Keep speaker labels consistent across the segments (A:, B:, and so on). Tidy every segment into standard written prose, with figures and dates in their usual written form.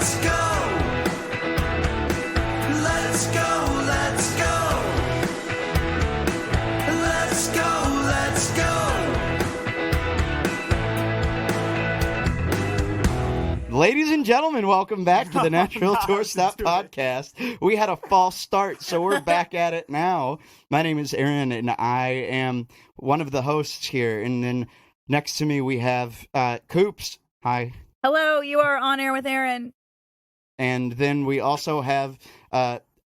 A: let's go. Let's go, let's go. Let's go, let's go.
B: Ladies and gentlemen, welcome back to the Nashville Tour Stop Podcast. We had a false start, so we're back at it now. My name is Eryn, and I am one of the hosts here. And then next to me, we have Coops. Hi.
C: Hello, you are on air with Eryn.
B: And then we also have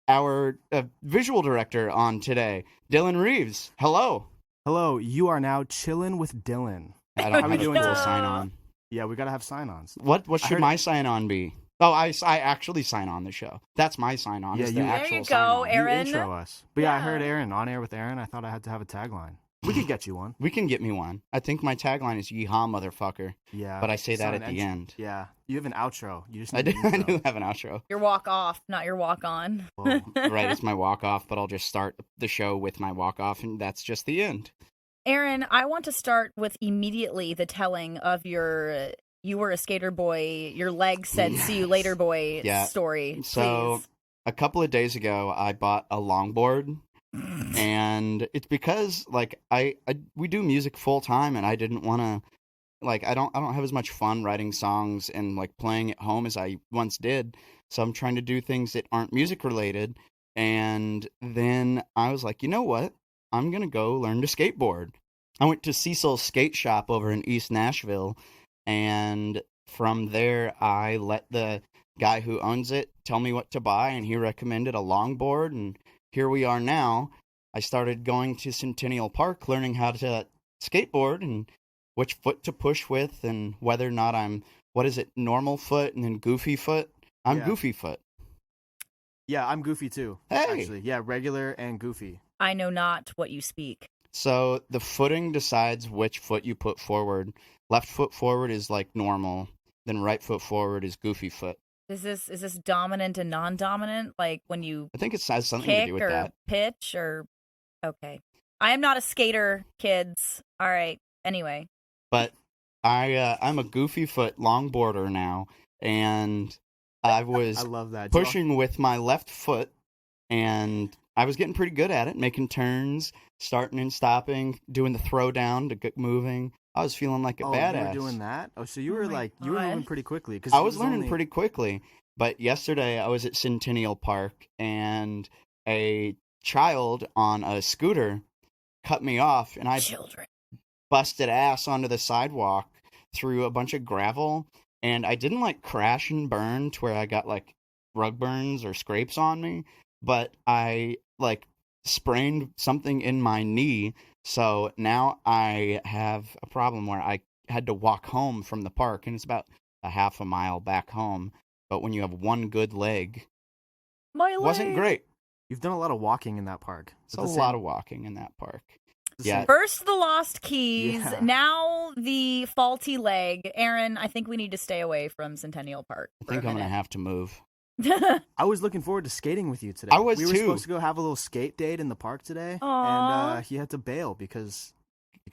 B: our visual director on today, Dylan Reeves. Hello.
D: Hello, you are now chilling with Dylan.
B: I don't have a
D: doing
B: cool
D: today?
B: sign on.
D: Yeah, we gotta have sign-ons.
B: What should my sign on be? Oh, I actually sign on the show. That's my sign on.
D: Yeah,
B: is
D: you-
B: the
D: There
B: actual
C: you
B: sign
C: go,
B: on.
C: Eryn.
D: You intro us. But yeah, I
C: Yeah.
D: heard Eryn on air with Eryn. I thought I had to have a tagline. We could get you one.
B: We can get me one. I think my tagline is "Yeehaw, motherfucker,"
D: Yeah,
B: but I say
D: it's
B: that
D: not
B: at
D: an
B: the
D: intro.
B: end.
D: Yeah, you have an outro. You just
B: I
D: need
B: do.
D: an
B: I
D: intro.
B: do have an outro.
C: Your walk off, not your walk on.
D: Whoa.
B: Right, it's my walk off, but I'll just start the show with my walk off, and that's just the end.
C: Eryn, I want to start with immediately the telling of your "you were a skater boy, your leg said see you later boy"
B: Yeah.
C: story.
B: So
C: please.
B: a couple of days ago, I bought a longboard, and it's because like we do music full time, and I didn't want to. Like I don't have as much fun writing songs and like playing at home as I once did. So I'm trying to do things that aren't music related. And then I was like, you know what? I'm gonna go learn to skateboard. I went to Cecil's skate shop over in East Nashville, and from there I let the guy who owns it tell me what to buy, and he recommended a longboard, and here we are now. I started going to Centennial Park, learning how to skateboard and which foot to push with, and whether or not I'm, normal foot and then goofy foot? I'm
D: Yeah.
B: goofy foot.
D: Yeah, I'm goofy too.
B: Hey!
D: Actually, yeah, regular and goofy.
C: I know not what you speak.
B: So the footing decides which foot you put forward. Left foot forward is like normal, then right foot forward is goofy foot.
C: Is this dominant and non-dominant? Like when you
B: I think it has something to
C: kick
B: do with
C: or
B: that.
C: pitch or okay. I am not a skater, kids. All right. Anyway.
B: But I'm a goofy foot longboarder now, and I was
D: I love that.
B: pushing with my left foot, and I was getting pretty good at it, making turns, starting and stopping, doing the throw down to get moving. I was feeling like a badass.
D: You were doing that? Oh, so you
C: Oh
D: were
C: my
D: you were
C: God.
D: moving pretty quickly.
B: I was learning pretty quickly, but yesterday I was at Centennial Park, and a child on a scooter cut me off, and I
C: Children.
B: busted ass onto the sidewalk through a bunch of gravel, and I didn't like crash and burn to where I got like rug burns or scrapes on me, but I like sprained something in my knee, so now I have a problem where I had to walk home from the park, and it's about a half a mile back home, but when you have one good leg,
C: My
B: it wasn't
C: leg.
B: great.
D: You've done a lot of walking in that park.
B: It's a lot of walking in that park. Yeah.
C: First the lost keys,
D: Yeah.
C: now the faulty leg. Eryn, I think we need to stay away from Centennial Park.
B: I think I'm going to have to move.
D: I was looking forward to skating with you today.
B: I was
D: we were
B: too.
D: supposed to go have a little skate date in the park today,
C: Aw.
D: and he had to bail because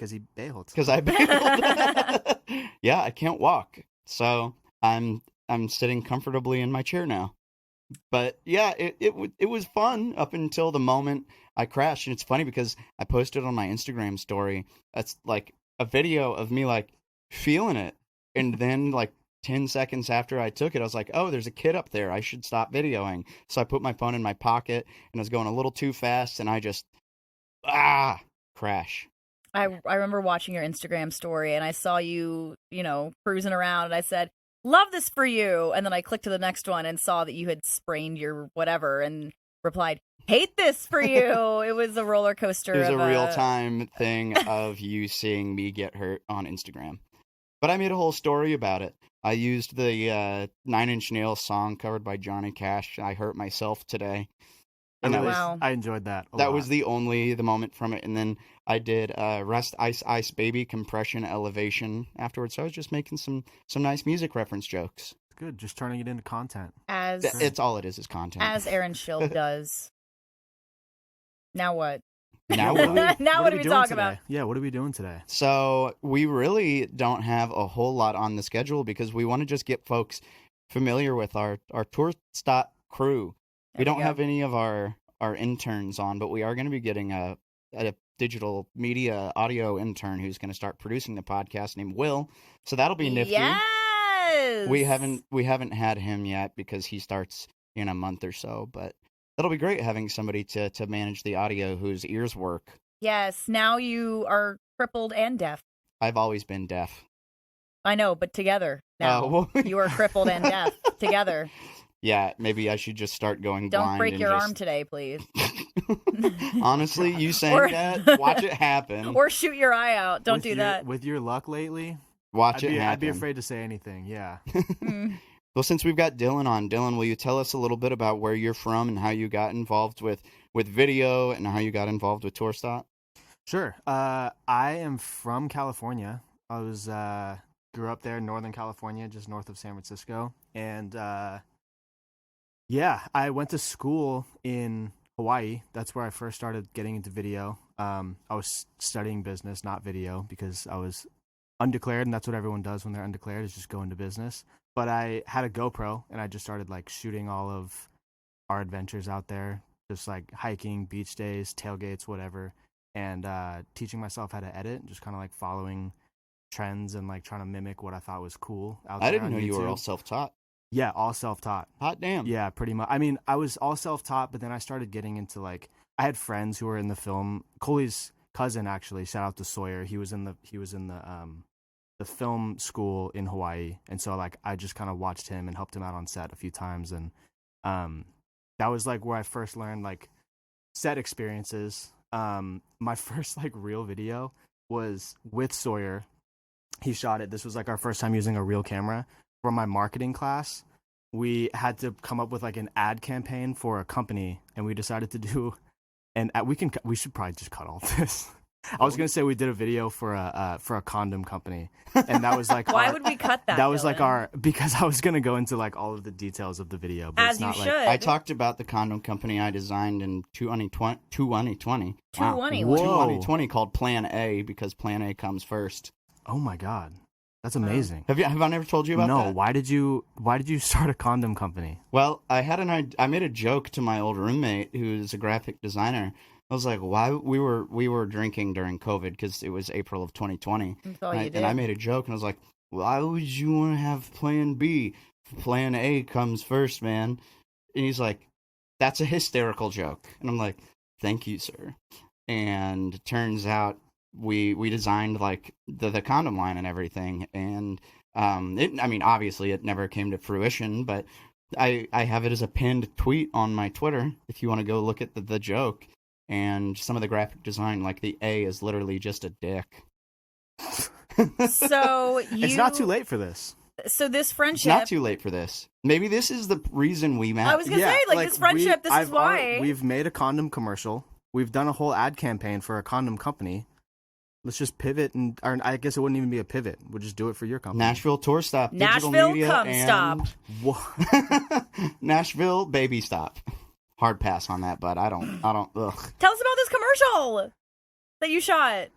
D: he bailed.
B: Because I bailed. Yeah, I can't walk, so I'm sitting comfortably in my chair now. But yeah, it was fun up until the moment I crashed, and it's funny because I posted on my Instagram story. That's like a video of me like feeling it, and then like 10 seconds after I took it, I was like, "Oh, there's a kid up there. I should stop videoing." So I put my phone in my pocket, and I was going a little too fast, and I just crash.
C: I remember watching your Instagram story and I saw you, cruising around, and I said, "Love this for you." And then I clicked to the next one and saw that you had sprained your whatever and replied, "Hate this for you." It was a roller coaster.
B: It was
C: of
B: a real time thing of you seeing me get hurt on Instagram. But I made a whole story about it. I used the 9 Inch Nails song covered by Johnny Cash, I Hurt Myself Today. And
C: Wow.
D: I enjoyed that.
B: that was the moment from it. And then I did Rest Ice Ice Baby Compression Elevation afterwards. So I was just making some nice music reference jokes.
D: good. Just turning it into content.
C: As
B: It's all it is content.
C: as Eryn Schilb does. Now what?
B: Now
D: what
B: what?
C: Now what do we
D: doing
C: talk
D: today?
C: about?
D: Yeah, what are we doing today?
B: So we really don't have a whole lot on the schedule because we want to just get folks familiar with our tour stop crew.
C: There
B: We
C: we
B: don't
C: go.
B: have any of our interns on, but we are going to be getting a digital media audio intern who's going to start producing the podcast named Will. So that'll be nifty.
C: Yes.
B: We haven't had him yet because he starts in a month or so, but that'll be great having somebody to manage the audio whose ears work.
C: Yes. Now you are crippled and deaf.
B: I've always been deaf.
C: I know, but together now
B: Oh, well-
C: you are crippled and deaf together.
B: Yeah, maybe I should just start going
C: Don't
B: blind.
C: break
B: and
C: your
B: just...
C: arm today, please.
B: Honestly, you saying
C: Or-
B: that, watch it happen.
C: Or shoot your eye out. Don't
D: With
C: do
D: your-
C: that.
D: With your luck lately,
B: Watch it happen.
D: I'd be afraid to say anything. Yeah.
C: Mm.
B: Well, since we've got Dylan on, Dylan, will you tell us a little bit about where you're from and how you got involved with video and how you got involved with Tour Stop?
D: Sure. I am from California. I was grew up there in Northern California, just north of San Francisco, and yeah, I went to school in Hawaii. That's where I first started getting into video. I was studying business, not video, because I was undeclared, and that's what everyone does when they're undeclared, is just go into business. But I had a GoPro, and I just started like shooting all of our adventures out there, just like hiking, beach days, tailgates, whatever, and teaching myself how to edit, just kind of like following trends and like trying to mimic what I thought was cool out there.
B: I didn't
D: on
B: know you were
D: YouTube.
B: all self-taught.
D: Yeah, all self-taught.
B: Hot damn.
D: Yeah, pretty much. I mean, I was all self-taught, but then I started getting into like, I had friends who were in the film. Coley's cousin, actually, shout out to Sawyer. He was in the film school in Hawaii, and so like I just kind of watched him and helped him out on set a few times, and that was like where I first learned like set experiences. My first like real video was with Sawyer. He shot it. This was like our first time using a real camera. For my marketing class, we had to come up with like an ad campaign for a company, and we decided to do we should probably just cut all this. I was gonna say we did a video for a condom company, and that was like
C: Why would we cut that?
D: that was like
C: Dylan?
D: because I was gonna go into like all of the details of the video, but
C: As
D: it's
C: you
D: not
C: should.
D: like
B: I talked about the condom company I designed in 2020. 2020. Wow.
C: 2020.
D: Whoa.
B: 2020 called Plan A because Plan A comes first.
D: oh my god, that's amazing.
B: Have I never told you about
D: No,
B: that?
D: why did you start a condom company?
B: Well, I made a joke to my old roommate who's a graphic designer. I was like, why we were drinking during COVID because it was April of 2020.
C: That's all you did.
B: And I made a joke and I was like, why would you want to have Plan B? Plan A comes first, man. And he's like, that's a hysterical joke. And I'm like, thank you, sir. And it turns out we designed like the condom line and everything. And obviously it never came to fruition, but I have it as a pinned tweet on my Twitter if you want to go look at the joke. And some of the graphic design, like the A is literally just a dick.
C: So
D: It's not too late for this.
C: So this
B: It's
C: friendship.
B: not too late for this. Maybe this is the reason we met.
C: I was gonna say, like this friendship. This is why.
D: We've made a condom commercial. We've done a whole ad campaign for a condom company. Let's just pivot, or I guess it wouldn't even be a pivot. We'll just do it for your company.
B: Nashville Tour Stop. Digital
C: Nashville
B: media
C: Come
B: and
C: Stop.
D: Whoa.
B: Nashville Baby Stop. Hard pass on that, but I don't. Ugh.
C: Tell us about this commercial that you shot.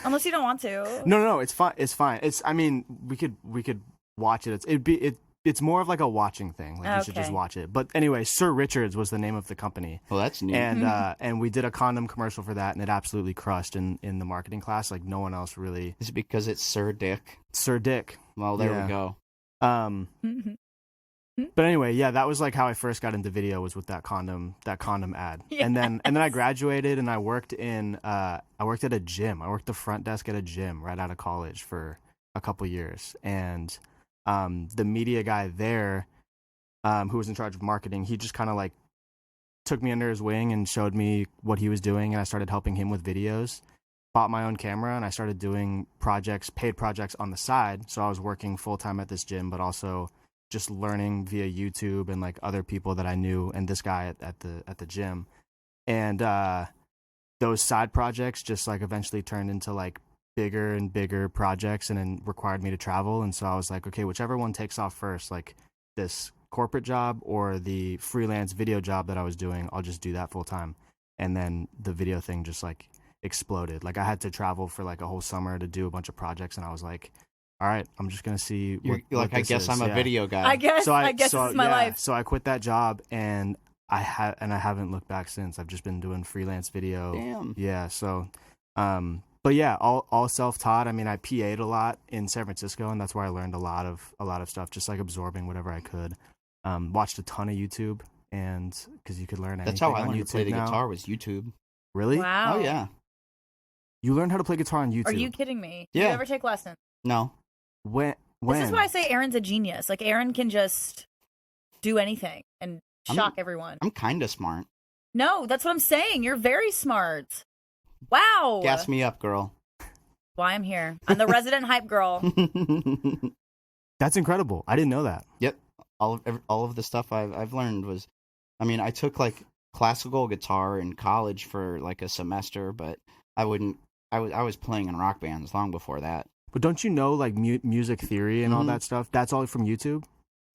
C: Unless you don't want to.
D: No, it's fine. It's fine. I mean, we could watch it. It's more of like a watching thing. Like you should just
C: Okay.
D: watch it. But anyway, Sir Richards was the name of the company.
B: Well, that's neat.
D: And we did a condom commercial for that, and it absolutely crushed in the marketing class. Like no one else really.
B: Is it because it's Sir Dick?
D: Sir Dick.
B: Well, there
D: Yeah.
B: we go.
D: But anyway, yeah, that was like how I first got into video, was with that condom ad. And then I graduated, and I worked at a gym. I worked the front desk at a gym right out of college for a couple years. And the media guy there, who was in charge of marketing, he just kind of like took me under his wing and showed me what he was doing, and I started helping him with videos. Bought my own camera, and I started doing paid projects on the side. So I was working full time at this gym, but also just learning via YouTube and like other people that I knew, and this guy at the gym. And those side projects just like eventually turned into like bigger and bigger projects, and then required me to travel. And so I was like, okay, whichever one takes off first, like this corporate job or the freelance video job that I was doing, I'll just do that full time. And then the video thing just like exploded. Like I had to travel for like a whole summer to do a bunch of projects, and I was like, all right, I'm just gonna see.
B: You're
D: What
B: like, I
D: this
B: guess
D: is.
B: I'm a
D: Yeah.
B: video guy.
C: I guess this is my life.
D: So I quit that job, and I haven't looked back since. I've just been doing freelance video.
B: Damn.
D: Yeah. So, but yeah, all self-taught. I mean, I PA'd a lot in San Francisco, and that's where I learned a lot of stuff, just like absorbing whatever I could. Watched a ton of YouTube, and because you could learn anything.
B: That's how I
D: on
B: learned
D: YouTube
B: to play the
D: now.
B: guitar, was YouTube.
D: Really?
C: Wow.
B: Oh yeah.
D: You learned how to play guitar on YouTube.
C: Are you kidding me? Do
B: Yeah.
C: you ever take lessons?
B: No.
D: When?
C: This is why I say Erin's a genius. Like, Eryn can just do anything and shock everyone.
B: I'm kind of smart.
C: No, that's what I'm saying. You're very smart. Wow.
B: Gas me up, girl.
C: Why I'm here. I'm the resident hype girl.
D: That's incredible. I didn't know that.
B: Yep. All of the stuff I've learned was, I mean, I took like classical guitar in college for like a semester, but I was playing in rock bands long before that.
D: But don't you know like music theory and all that stuff? That's all from YouTube?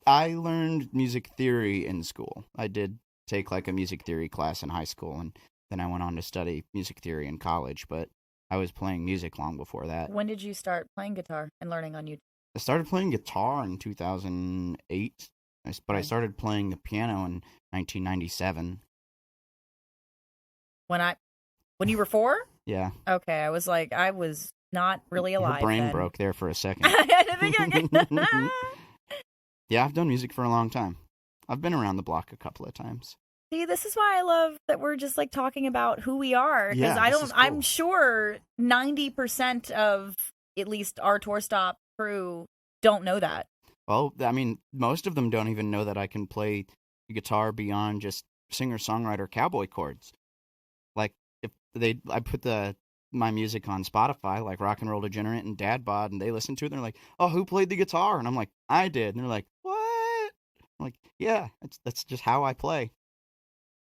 B: I learned music theory in school. I did take like a music theory class in high school, and then I went on to study music theory in college, but I was playing music long before that.
C: When did you start playing guitar and learning on YouTube?
B: I started playing guitar in 2008, but I started playing the piano in 1997.
C: When you were 4?
B: Yeah.
C: Okay, I was not really alive.
B: Her brain
C: then.
B: broke there for a second.
C: I didn't think
B: Yeah, I've done music for a long time. I've been around the block a couple of times.
C: See, this is why I love that we're just like talking about who we are. Because
D: Yeah, this is cool.
C: I'm sure 90% of at least our tour stop crew don't know that.
B: Well, I mean, most of them don't even know that I can play guitar beyond just singer-songwriter cowboy chords. Like, I put my music on Spotify, like Rock and Roll Degenerate and Dad Bod, and they listen to it, and they're like, oh, who played the guitar? And I'm like, I did. And they're like, what? I'm like, yeah, that's just how I play.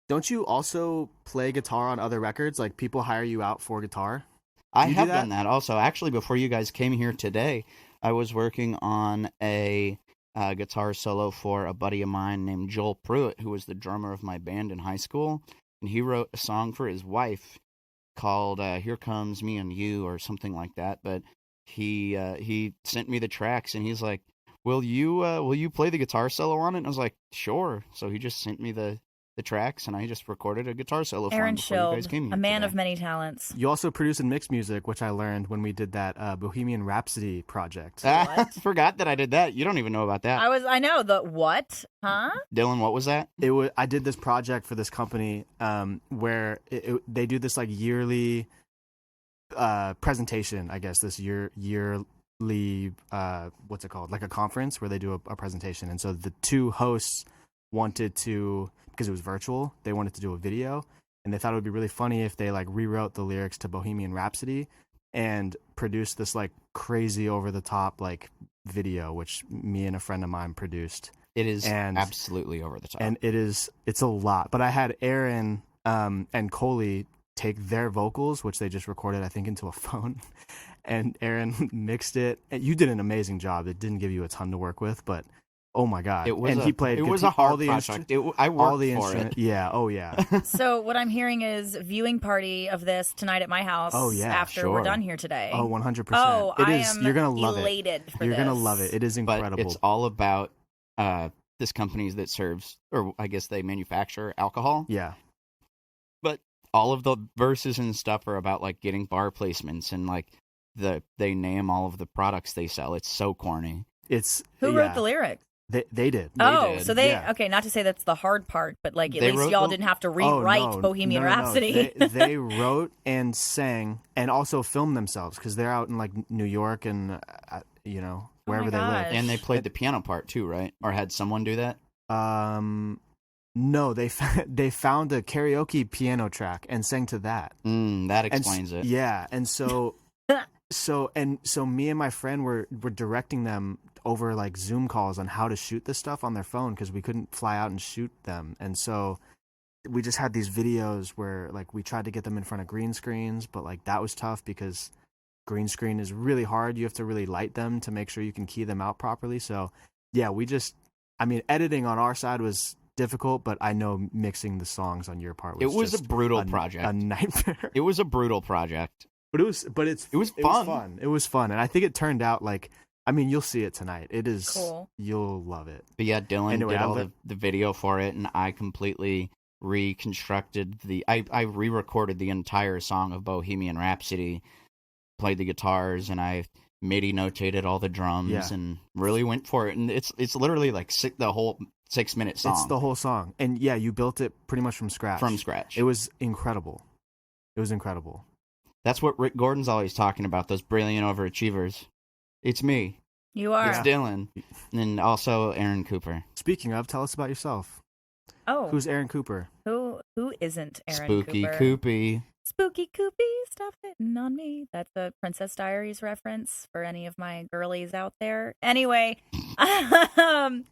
D: Don't you also play guitar on other records? Like people hire you out for guitar?
B: I
D: You do
B: have
D: that?
B: done that also. Actually, before you guys came here today, I was working on a guitar solo for a buddy of mine named Joel Pruitt, who was the drummer of my band in high school. And he wrote a song for his wife called Here Comes Me and You or something like that. But he sent me the tracks, and he's like, will you play the guitar solo on it? And I was like, sure. So he just sent me the tracks, and I just recorded a guitar solo for him
C: Eryn
B: before you guys came
C: Schilb,
B: here
C: a man
B: today.
C: of many talents.
D: You also produce and mix music, which I learned when we did that Bohemian Rhapsody project.
B: I
C: What?
B: forgot that I did that. You don't even know about that.
C: I know the what? Huh?
B: Dylan, what was that?
D: I did this project for this company where they do this like yearly presentation, I guess, this yearly what's it called? Like a conference where they do a presentation. And so the two hosts wanted to, because it was virtual, they wanted to do a video, and they thought it would be really funny if they like rewrote the lyrics to Bohemian Rhapsody and produced this like crazy over the top like video, which me and a friend of mine produced.
B: It is
D: And-
B: absolutely over the top.
D: And it's a lot. But I had Eryn and Coley take their vocals, which they just recorded, I think, into a phone, and Eryn mixed it. And you did an amazing job. It didn't give you a ton to work with, but oh my god!
B: it was
D: and he played.
B: It was
D: guitar-
B: a hard
D: all the
B: project.
D: instru-
B: I worked
D: all the
B: for
D: instrument.
B: it.
D: Yeah. Oh yeah.
C: So what I'm hearing is viewing party of this tonight at my house.
D: Oh, yeah,
C: after we're
D: sure.
C: done here today.
D: Oh, 100%.
C: Oh,
D: It
C: I
D: is.
C: am
D: You're gonna love it.
C: elated for
D: You're
C: this.
D: gonna love it. It is
B: But
D: incredible.
B: it's all about this company that serves, or I guess they manufacture alcohol.
D: Yeah.
B: But all of the verses and stuff are about like getting bar placements, and like they name all of the products they sell. It's so corny.
D: It's
C: Who
D: yeah.
C: wrote the lyrics?
D: They did.
C: Oh,
B: did,
C: so they
D: yeah.
C: okay. Not to say that's the hard part, but like at
B: They
C: least
B: wrote
C: y'all
B: the-
C: didn't have to
D: Oh,
C: rewrite
D: no,
C: Bohemian
D: no.
C: Rhapsody.
D: They wrote and sang and also filmed themselves because they're out in like New York and wherever they
C: gosh.
D: live.
B: And they played the piano part too, right? Or had someone do that?
D: No, they found a karaoke piano track and sang to that.
B: That
D: And
B: explains it.
D: Yeah, and so me and my friend were directing them over like Zoom calls on how to shoot this stuff on their phone because we couldn't fly out and shoot them. And so we just had these videos where like we tried to get them in front of green screens, but like that was tough because green screen is really hard. You have to really light them to make sure you can key them out properly. So yeah, editing on our side was difficult, but I know mixing the songs on your part was
B: It was
D: just
B: a brutal project.
D: a nightmare.
B: It was a brutal project.
D: It was fun.
B: It was fun.
D: It was fun, and I think it turned out like I mean, you'll see it tonight. It is
C: Cool.
D: You'll love it.
B: But yeah, Dylan
D: Anyway,
B: did all
D: I'll
B: the video for it, and I completely reconstructed I re-recorded the entire song of Bohemian Rhapsody, played the guitars, and I MIDI notated all the drums,
D: Yeah.
B: and really went for it. And it's literally like the whole 6-minute song.
D: It's the whole song. And yeah, you built it pretty much from scratch.
B: From scratch.
D: It was incredible. It was incredible.
B: That's what Rick Gordon's always talking about, those brilliant overachievers. It's me.
C: You are.
B: It's Dylan. And also Eryn Cooper.
D: Speaking of, tell us about yourself.
C: Oh,
D: Who's Eryn Cooper?
C: who isn't Eryn
B: Spooky
C: Cooper?
B: Koopy.
C: Spooky Koopy, stop hitting on me. That's a Princess Diaries reference for any of my girlies out there. Anyway, who am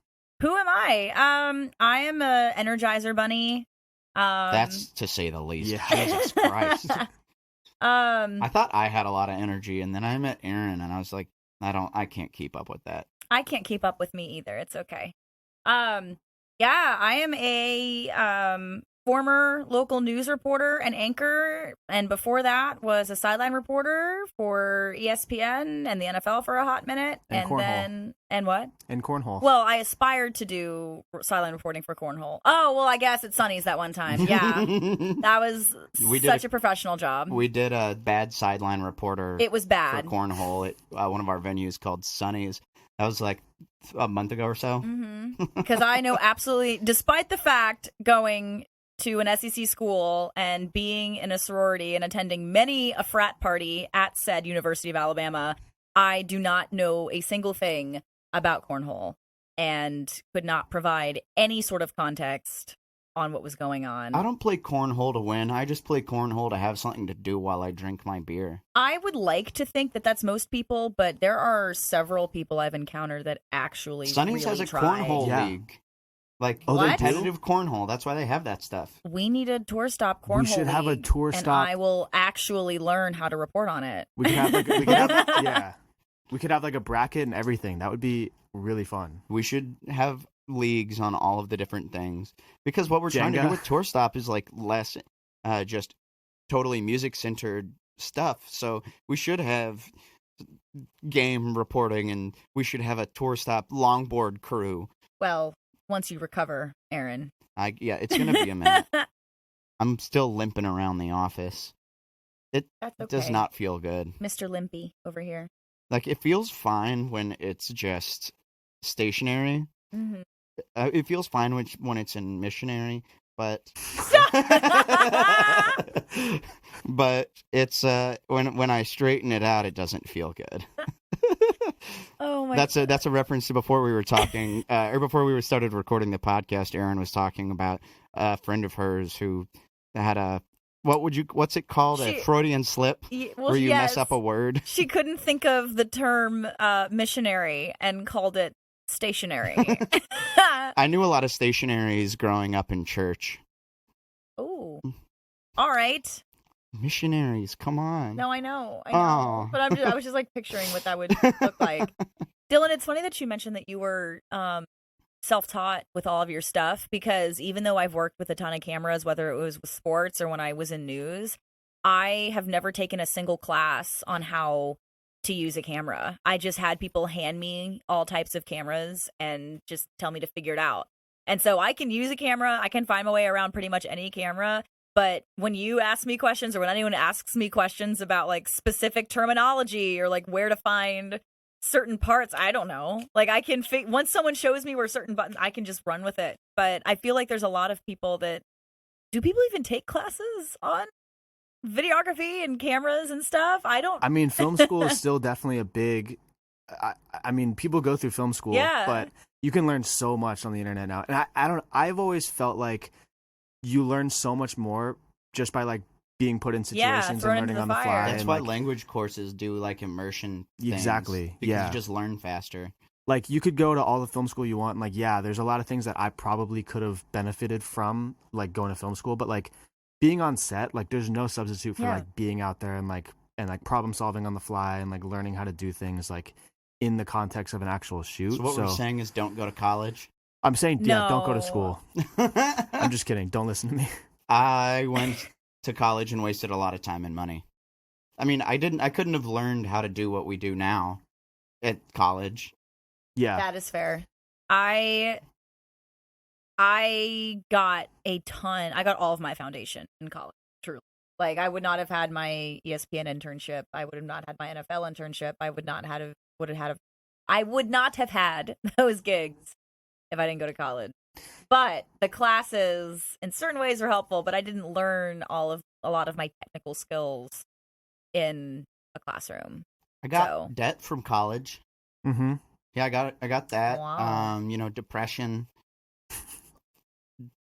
C: I? I am a Energizer Bunny.
B: That's to say the least.
D: Yeah.
B: Jesus Christ.
C: I
B: I thought I had a lot of energy, and then I met Eryn, and I was like, I can't keep up with that.
C: can't keep up with me either. It's okay. Yeah, I am a former local news reporter and anchor, and before that was a sideline reporter for ESPN and the NFL for a hot minute,
D: And cornhole.
C: then what?
D: In Cornhole.
C: Well, I aspired to do sideline reporting for cornhole. Oh, well, I guess at Sonny's that one time. Yeah, that was such a professional job.
B: We did a bad sideline reporter.
C: It was bad.
B: For cornhole at one of our venues called Sonny's. That was like a month ago or so.
C: Because I know absolutely, despite the fact going to an SEC school and being in a sorority and attending many a frat party at said University of Alabama, I do not know a single thing about cornhole and could not provide any sort of context on what was going on.
B: I don't play cornhole to win. I just play cornhole to have something to do while I drink my beer.
C: I would like to think that that's most people, but there are several people I've encountered that actually
B: Sonny's
C: really
B: has a
C: try.
B: cornhole
D: Yeah.
B: league. Like
D: Oh, they
B: competitive cornhole. That's why they have that stuff.
C: We need a tour stop cornhole.
D: We should have a
C: league,
D: tour
C: and
D: stop.
C: I will actually learn how to report on it.
D: We could have yeah. We could have like a bracket and everything. That would be really fun.
B: We should have leagues on all of the different things, because what we're trying to
D: Jenga.
B: do with Tour Stop is like less just totally music centered stuff. So we should have game reporting, and we should have a Tour Stop longboard crew.
C: Well, once you recover, Eryn.
B: Yeah, it's gonna be a minute. I'm still limping around the office. It
C: That's okay.
B: does not feel good.
C: Mr. Limpy over here.
B: Like, it feels fine when it's just stationary.
C: Mm-hmm.
B: It feels fine when it's in missionary, but but it's when I straighten it out, it doesn't feel good.
C: Oh my!
B: That's a reference to before we were talking, or before we started recording the podcast. Eryn was talking about a friend of hers who had a what's it called, a Freudian slip, where you mess up a word.
C: She couldn't think of the term missionary and called it stationary.
B: I knew a lot of stationaries growing up in church.
C: Oh, all right.
B: Missionaries, come on.
C: No, I know.
B: Oh.
C: But I was just like picturing what that would look like. Dylan, it's funny that you mentioned that you were self-taught with all of your stuff, because even though I've worked with a ton of cameras, whether it was with sports or when I was in news, I have never taken a single class on how to use a camera. I just had people hand me all types of cameras and just tell me to figure it out. And so I can use a camera. I can find my way around pretty much any camera. But when you ask me questions, or when anyone asks me questions about like specific terminology or like where to find certain parts, I don't know. Like I can once someone shows me where certain buttons, I can just run with it. But I feel like there's a lot of people that, do people even take classes on videography and cameras and stuff? I
D: mean, film school is still definitely a big. I mean, people go through film school,
C: Yeah.
D: but you can learn so much on the internet now. And I don't. I've always felt like you learn so much more just by like being put in situations and
C: thrown
D: learning
C: into
D: on
C: the
D: the
C: fire.
D: fly.
B: That's
D: and,
B: why
D: like,
B: language courses do like immersion things,
D: Exactly,
B: because
D: yeah.
B: you just learn faster.
D: like you could go to all the film school you want, and like there's a lot of things that I probably could have benefited from like going to film school, but like being on set, like there's no substitute for like being out there and like problem solving on the fly and like learning how to do things like in the context of an actual shoot.
B: So what we're saying is, don't go to college.
D: I'm saying,
C: No.
D: don't go to school. I'm just kidding. Don't listen to me.
B: I went to college and wasted a lot of time and money. I mean, I couldn't have learned how to do what we do now at college.
D: Yeah.
C: That is fair. I got a ton. I got all of my foundation in college. Truly, like I would not have had my ESPN internship. I would have not had my NFL internship. I would not have had those gigs if I didn't go to college. But the classes, in certain ways, were helpful. But I didn't learn a lot of my technical skills in a classroom.
B: I got debt from college.
D: Mm-hmm.
B: Yeah, I got that.
C: Wow.
B: Depression,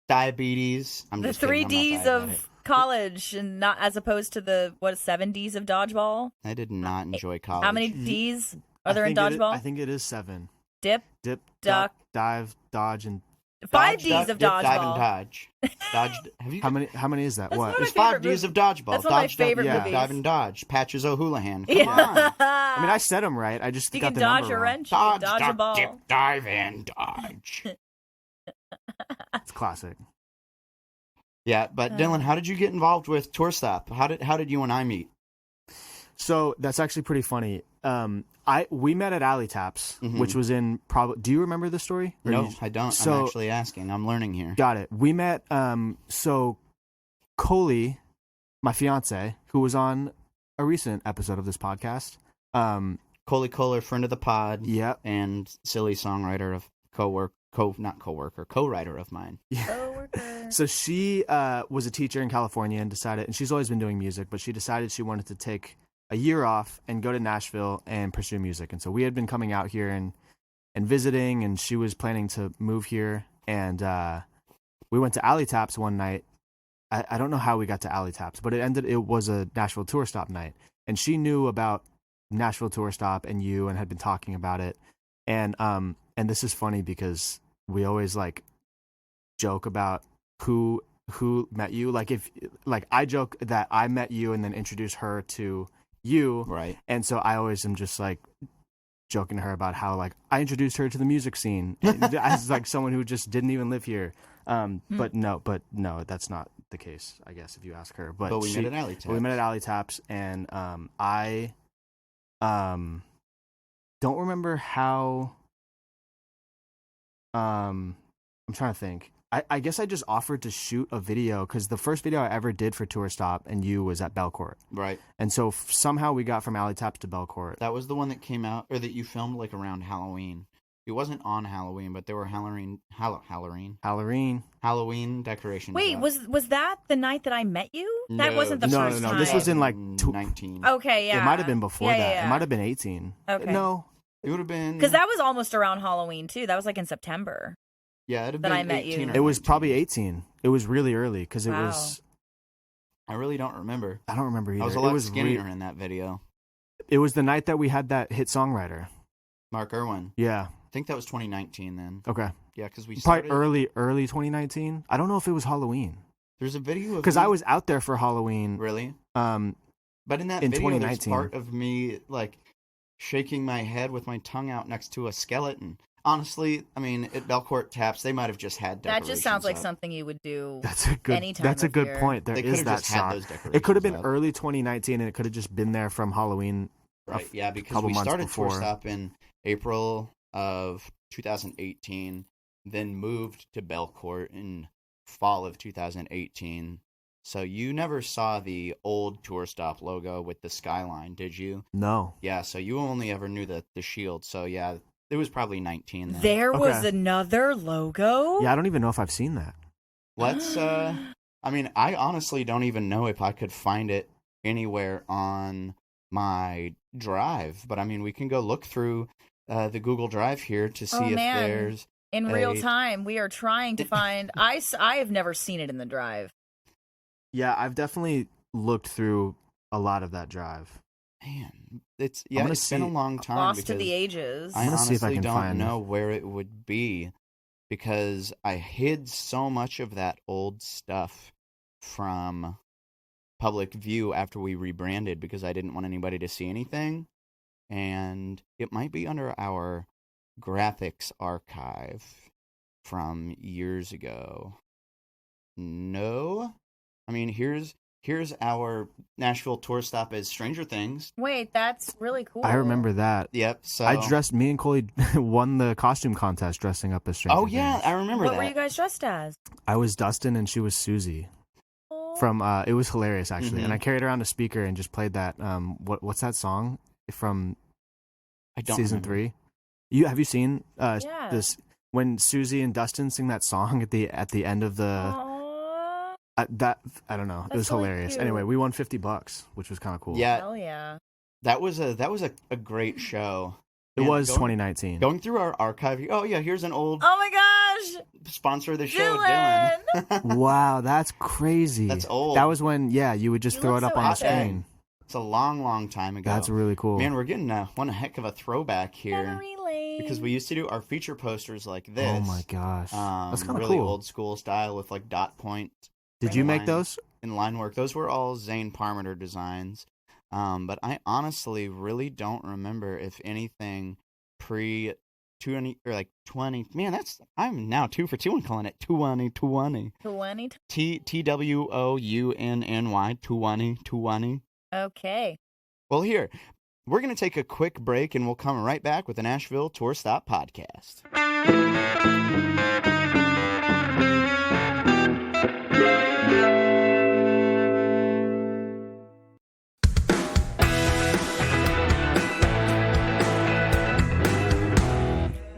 B: diabetes. I'm
C: The
B: just kidding,
C: 3
B: I'm not
C: Ds
B: diabetic.
C: of college, and not as opposed to the 7 Ds of dodgeball.
B: I did not enjoy college.
C: How many Ds are there in dodgeball?
D: I think it is 7.
C: Dip,
D: Dip,
C: duck,
D: dive, dodge, and
C: 5
B: Dodge,
C: Ds
B: duck,
C: of
B: dip,
C: dodgeball.
B: dive, and dodge. Dodge. Have you?
D: how many is that?
C: That's
D: What?
C: one of
B: There's
C: my
B: 5
C: favorite
B: Ds of dodgeball.
C: That's one of my
B: Dodge, duck,
C: favorite
B: dip,
C: movies.
B: dive, and dodge. Patches O'Houlihan. Come
C: Yeah.
B: on.
D: I mean, I said them right. I just
C: You
D: got
C: can
D: the
C: dodge
D: number
C: a
D: wrong.
C: wrench, you can dodge a
B: duck,
C: ball.
B: dip, dive, and dodge.
D: It's classic.
B: Yeah, but Dylan, how did you get involved with Tour Stop? How did you and I meet?
D: So that's actually pretty funny. We met at Alley Taps,
B: Mhm.
D: which was in do you remember the story? Or
B: No,
D: you-
B: I don't.
D: So-
B: I'm actually asking. I'm learning here.
D: Got it. We met. So Coley, my fiance, who was on a recent episode of this podcast.
B: Coley Kohler, friend of the pod,
D: Yep.
B: and silly songwriter of co-writer of mine.
C: Coworker.
D: So she was a teacher in California and decided, and she's always been doing music, but she decided she wanted to take a year off and go to Nashville and pursue music. And so we had been coming out here and visiting, and she was planning to move here. And we went to Alley Taps one night. I don't know how we got to Alley Taps, but it was a Nashville Tour Stop night. And she knew about Nashville Tour Stop and you and had been talking about it. And this is funny because we always like joke about who met you. Like I joke that I met you and then introduced her to you.
B: Right.
D: And so I always am just like joking to her about how like I introduced her to the music scene as like someone who just didn't even live here. But no, that's not the case, I guess, if you ask her. But
B: we met at Alley Taps.
D: We met at Alley Taps, and I don't remember how. I'm trying to think. I guess I just offered to shoot a video because the first video I ever did for Tour Stop and you was at Belcourt.
B: Right.
D: And so somehow we got from Alley Taps to Belcourt.
B: That was the one that came out, or that you filmed like around Halloween. It wasn't on Halloween, but there were Halloween decorations.
C: Wait,
B: up.
C: was that the night that I met you? That
B: No,
C: wasn't the
B: this
C: first
B: was
C: time.
D: This was in like
B: 19.
C: Okay, yeah.
D: It might have been before
C: Yeah,
D: that.
C: yeah.
D: It might have been 18.
C: Okay.
D: No.
B: It would have been
C: Because that was almost around Halloween too. That was like in September.
B: Yeah, it'd have
C: that
B: been
C: I met you.
B: 18 or
D: It was
B: 19.
D: probably 18. It was really early because it
C: Wow.
D: was.
B: I really don't remember.
D: I don't remember either.
B: I was a
D: it
B: lot
D: was
B: skinnier in that video.
D: It was the night that we had that hit songwriter.
B: Mark Irwin.
D: Yeah.
B: I think that was 2019 then.
D: Okay.
B: Yeah, because we
D: Probably
B: started...
D: early 2019. I don't know if it was Halloween
B: There's a video of
D: because
B: me-
D: I was out there for Halloween.
B: Really?
D: Um,
B: But in that
D: in
B: video, there's
D: 2019.
B: part of me like shaking my head with my tongue out next to a skeleton. Honestly, I mean, at Belcourt Taps, they might have just had
C: That just sounds like
B: up.
C: something you would do.
D: that's a good.
C: Any time
D: That's a
C: of
D: good
C: year.
D: point. There
B: They
D: is
B: could have
D: that
B: just had
D: shot.
B: those decorations.
D: It could have been
B: up.
D: early 2019, and it could have just been there from Halloween.
B: Right, yeah, because
D: couple
B: we
D: months
B: started
D: before.
B: Tour Stop in April of 2018, then moved to Belcourt in fall of 2018. So you never saw the old Tour Stop logo with the skyline, did you?
D: No.
B: Yeah, so you only ever knew the Schilb. So yeah, it was probably 19 then.
C: There was
D: Okay.
C: another logo.
D: Yeah, I don't even know if I've seen that.
B: Let's I mean, I honestly don't even know if I could find it anywhere on my drive, but I mean, we can go look through the Google Drive here to see
C: Oh,
B: if
C: man.
B: there's
C: In real time, we are trying to find. I have never seen it in the drive.
D: Yeah, I've definitely looked through a lot of that drive.
B: Man,
D: gonna
B: it's been a
D: see-
B: long time
C: Lost to
B: because
C: the ages.
B: I
D: I'm gonna see if I
B: honestly
D: can
B: don't
D: find-
B: know where it would be because I hid so much of that old stuff from public view after we rebranded because I didn't want anybody to see anything. And it might be under our graphics archive from years ago. No? I mean, here's here's our Nashville tour stop as Stranger Things.
C: Wait, that's really cool.
D: I remember that.
B: Yep. So
D: Me and Coley won the costume contest dressing up as Stranger
B: Oh yeah,
D: Things.
B: I remember
C: What
B: that.
C: were you guys dressed as?
D: I was Dustin and she was Susie. From it was hilarious actually, and I carried around a speaker and just played that. What's that song from
B: I don't
D: season
B: remember.
D: 3? Have you seen
C: Yeah.
D: this when Susie and Dustin sing that song at the end of the
C: Aw,
D: that I don't know. It
C: That's
D: was
C: really
D: hilarious.
C: cute.
D: Anyway, we won $50, which was kind of cool.
B: Yeah,
C: hell yeah.
B: that was a great show.
D: It
B: And
D: was
B: going-
D: 2019.
B: Going through our archive. Oh yeah, here's an old
C: Oh my gosh.
B: sponsor of the show,
C: Dylan!
B: Dylan.
D: Wow, that's crazy.
B: That's old.
D: That was when you would just
C: You
D: throw
C: look
D: it up
C: so
D: on the
C: epic.
D: screen.
B: It's a long time ago.
D: That's really cool.
B: Man, we're getting one heck of a throwback here
C: Memory lane.
B: because we used to do our feature posters like this.
D: Oh my gosh, that's kind of
B: really
D: cool.
B: old school style with like dot point
D: Did you make
B: line-
D: those?
B: in line work. Those were all Zane Parmenter designs. But I honestly really don't remember if anything pre 20 or like 20. Man, I'm now 2 for 2 and calling it 20.
C: 20.
B: TWOUNNY 20.
C: Okay.
B: Well, here, we're going to take a quick break and we'll come right back with the Nashville Tour Stop Podcast.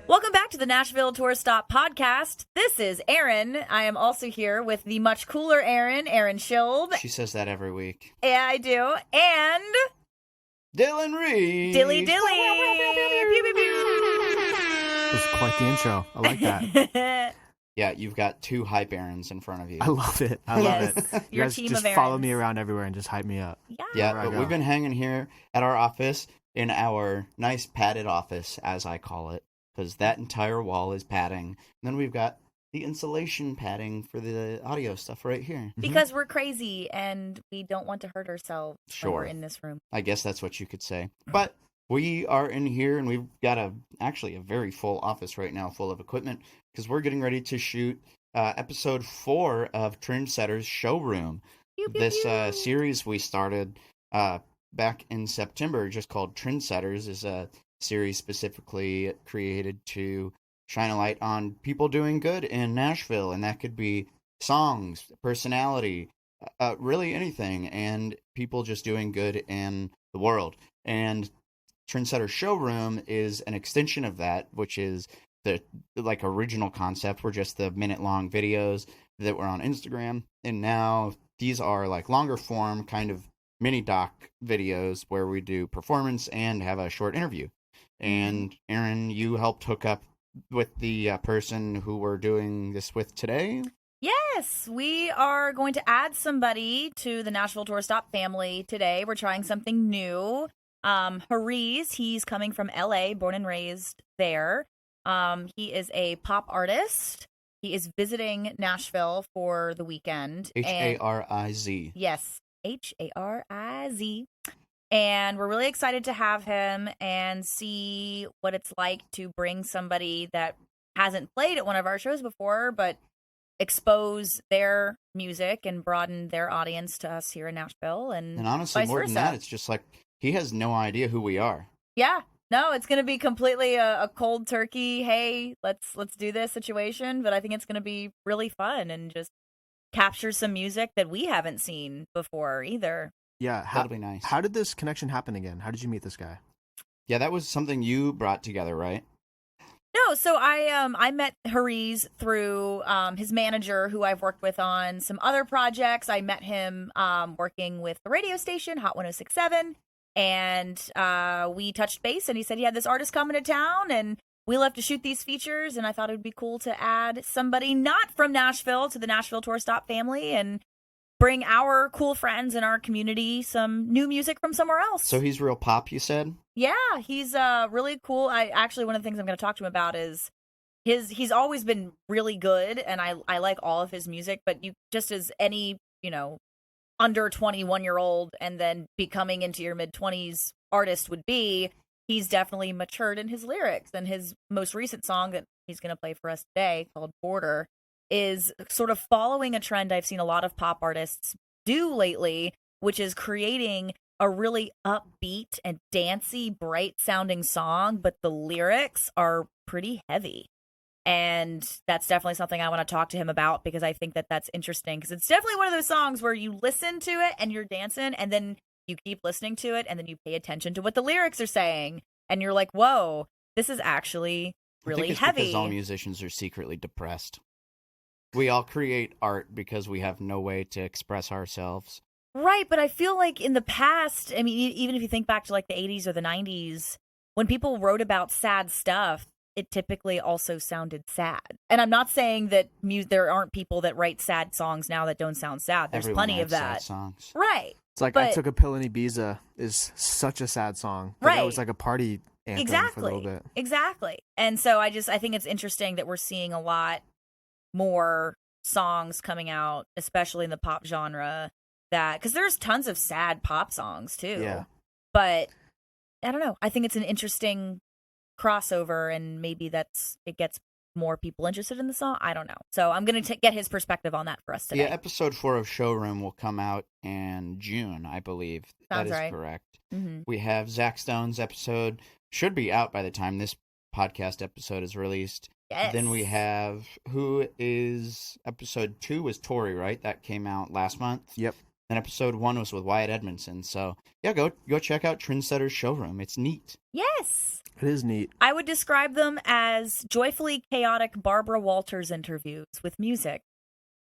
C: Welcome back to the Nashville Tour Stop Podcast. This is Eryn. I am also here with the much cooler Eryn Schilb.
B: She says that every week.
C: Yeah, I do. And
B: Dylan Reeves.
C: Dilly Dilly. Pew, pew,
D: It was quite the intro. I like that.
C: pew.
B: Yeah, you've got 2 hype Erins in front of you.
D: I love it. I love
C: Yes,
D: it. You
C: your
D: guys
C: team
D: just
C: of
D: follow
C: Erins.
D: me around everywhere and just hype me up.
C: Yeah.
B: Yeah,
D: Wherever I
B: but
D: go.
B: we've been hanging here at our office, in our nice padded office, as I call it, because that entire wall is padding. And then we've got the insulation padding for the audio stuff right here.
C: Because we're crazy and we don't want to hurt ourselves when we're
B: Sure.
C: in this room.
B: I guess that's what you could say. But we are in here, and we've got actually a very full office right now, full of equipment, because we're getting ready to shoot episode 4 of Trendsetter's Showroom.
C: Pew, pew,
B: This
C: pew.
B: series we started back in September, just called Trendsetters, is a series specifically created to shine a light on people doing good in Nashville, and that could be songs, personality, really anything, and people just doing good in the world. And Trendsetter Showroom is an extension of that, which is the original concept were just the minute-long videos that were on Instagram, and now these are like longer form kind of mini doc videos where we do performance and have a short interview. And Eryn, you helped hook up with the person who we're doing this with today.
C: Yes, we are going to add somebody to the Nashville Tour Stop family today. We're trying something new. Hariz, he's coming from LA, born and raised there. He is a pop artist. He is visiting Nashville for the weekend.
B: Hariz.
C: Yes, Hariz. And we're really excited to have him and see what it's like to bring somebody that hasn't played at one of our shows before, but expose their music and broaden their audience to us here in Nashville. And
B: honestly,
C: vice
B: more than
C: versa.
B: that, it's just like he has no idea who we are.
C: Yeah, no, it's going to be completely a cold turkey. Hey, let's do this situation. But I think it's going to be really fun and just capture some music that we haven't seen before either.
D: Yeah,
B: That'll be nice.
D: How did this connection happen again? How did you meet this guy?
B: Yeah, that was something you brought together, right?
C: No, so I met Hariz through his manager, who I've worked with on some other projects. I met him working with the radio station Hot 106.7, and we touched base. And he said he had this artist coming to town, and we love to shoot these features. And I thought it would be cool to add somebody not from Nashville to the Nashville Tour Stop family and bring our cool friends in our community some new music from somewhere else.
B: So he's real pop, you said?
C: Yeah, he's really cool. One of the things I'm going to talk to him about is he's always been really good, and I like all of his music, but you just as any, under 21-year-old and then becoming into your mid-20s artist would be, he's definitely matured in his lyrics. And his most recent song that he's going to play for us today, called Border, is sort of following a trend I've seen a lot of pop artists do lately, which is creating a really upbeat and dancey, bright sounding song, but the lyrics are pretty heavy. And that's definitely something I want to talk to him about, because I think that that's interesting, because it's definitely one of those songs where you listen to it and you're dancing, and then you keep listening to it and then you pay attention to what the lyrics are saying, and you're like, whoa, this is actually really
B: I think it's
C: heavy.
B: because all musicians are secretly depressed. We all create art because we have no way to express ourselves.
C: Right, but I feel like in the past, I mean, even if you think back to like the 80s or the 90s, when people wrote about sad stuff, it typically also sounded sad. And I'm not saying that there aren't people that write sad songs now that don't sound sad. There's
B: Everyone
C: plenty of
B: writes sad
C: that.
B: songs.
C: Right.
D: It's like,
C: but,
D: I Took a Pill in Ibiza is such a sad song. But
C: right.
D: That was like a party anthem for a little bit.
C: Exactly. And so I think it's interesting that we're seeing a lot more songs coming out, especially in the pop genre, because there's tons of sad pop songs too.
D: Yeah.
C: But I don't know. I think it's an interesting crossover, and maybe it gets more people interested in the song. I don't know. So I'm going to get his perspective on that for us today.
B: Yeah, episode 4 of Showroom will come out in June, I believe.
C: Sounds
B: that is
C: right.
B: correct.
C: Mm-hmm.
B: We have Zach Stone's episode, should be out by the time this podcast episode is released.
C: Yes.
B: Then we have, episode 2 was Tori, right? That came out last month.
D: Yep.
B: Then episode 1 was with Wyatt Edmondson. So, yeah, go check out Trendsetter's Showroom. It's neat.
C: Yes.
D: It is neat.
C: I would describe them as joyfully chaotic Barbara Walters interviews with music.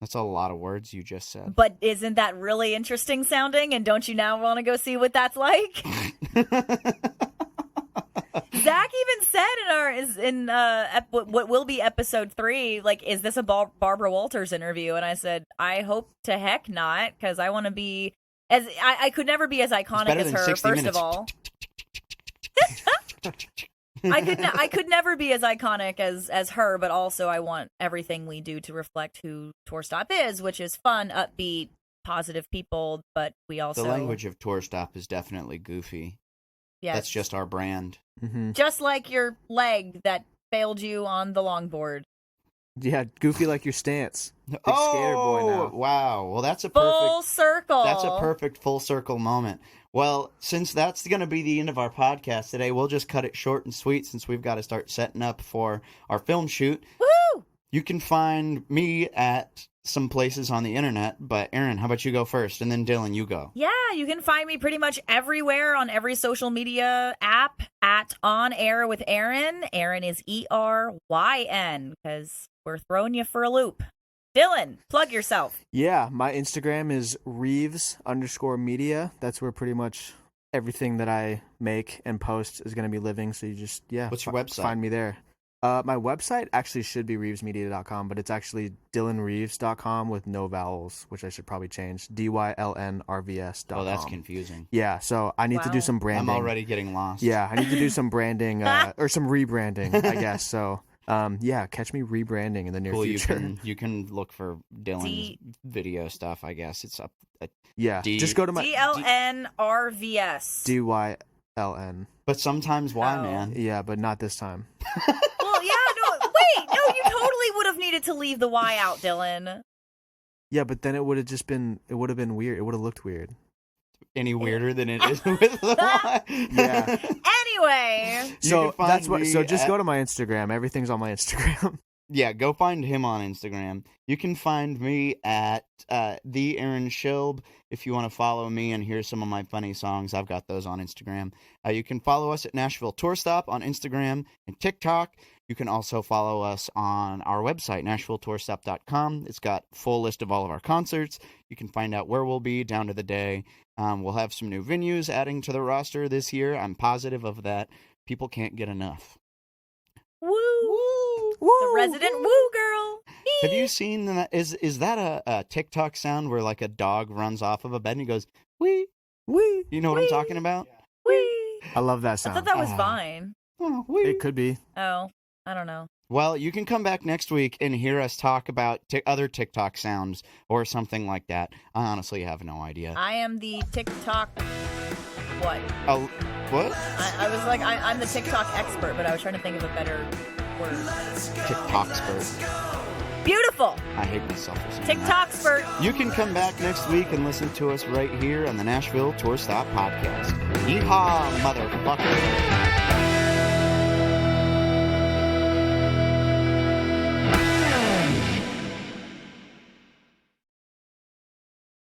B: That's a lot of words you just said.
C: But isn't that really interesting sounding? And don't you now want to go see what that's like? Zach even said in what will be episode 3, like, is this a Barbara Walters interview? And I said, I hope to heck not, because I want to be I could never be as iconic as her. First
B: minutes.
C: of all, I could never be as iconic as her, but also I want everything we do to reflect who Tour Stop is, which is fun, upbeat, positive people. But we also,
B: the language of Tour Stop is definitely goofy.
C: Yes.
B: That's just our brand.
D: Mm-hmm.
C: Just like your leg that failed you on the longboard.
D: Yeah, goofy like your stance. Big
B: Oh,
D: skater boy now.
B: wow. Well, that's a
C: Full circle.
B: That's a perfect full circle moment. Well, since that's going to be the end of our podcast today, we'll just cut it short and sweet, since we've got to start setting up for our film shoot.
C: Woo!
B: You can find me at some places on the internet, but Eryn, how about you go first, and then Dylan, you go.
C: Yeah, you can find me pretty much everywhere on every social media app at On Air with Eryn. Eryn is ERYN, because we're throwing you for a loop. Dylan, plug yourself.
D: Yeah, my Instagram is Reeves_media. That's where pretty much everything that I make and post is going to be living. So you just,
B: What's your website?
D: Find me there. My website actually should be reevesmedia.com, but it's actually dylanreeves.com with no vowels, which I should probably change. DYLNRVS.com.
B: Oh, that's confusing.
D: Yeah, so I need to do some branding.
B: I'm already getting lost.
D: Yeah, I need to do some branding or some rebranding, I guess. So, yeah, catch me rebranding in the near future.
B: You can look for Dylan's video stuff, I guess. It's up at
D: yeah, just go to my
C: DLNRVS.
D: DYLN.
B: But sometimes why,
C: Oh.
B: man?
D: Yeah, but not this time.
C: Well, yeah, no, wait, no, you totally would have needed to leave the Y out, Dylan.
D: Yeah, but then it would have been weird. It would have looked weird.
B: Any weirder than it is with the Y?
D: Yeah.
C: Anyway.
D: So
B: find
D: that's what.
B: me
D: So just
B: at-
D: go to my Instagram. Everything's on my Instagram.
B: Yeah, go find him on Instagram. You can find me at the Eryn Schilb. If you want to follow me and hear some of my funny songs, I've got those on Instagram. You can follow us at Nashville Tour Stop on Instagram and TikTok. You can also follow us on our website, NashvilleTourStop.com. It's got a full list of all of our concerts. You can find out where we'll be down to the day. We'll have some new venues adding to the roster this year. I'm positive of that. People can't get enough.
C: Woo! The resident woo girl.
B: Have you seen that? Is that a TikTok sound where like a dog runs off of a bed and he goes, wee,
D: Wee.
B: you know what I'm talking about?
C: Wee.
D: I love that
C: I
D: sound.
C: thought that was
B: Ah.
C: fine.
B: Oh, wee.
D: It could be.
C: Oh, I don't know.
B: Well, you can come back next week and hear us talk about other TikTok sounds or something like that. I honestly have no idea.
C: I am the TikTok. What?
B: Oh, what?
C: I was like, I'm the TikTok expert, but I was trying to think of a better word.
B: TikTok expert.
C: Beautiful.
B: I hate myself for saying
C: TikTok spurt.
B: that. You can come back next week and listen to us right here on the Nashville Tour Stop Podcast. Yeehaw, motherfucker.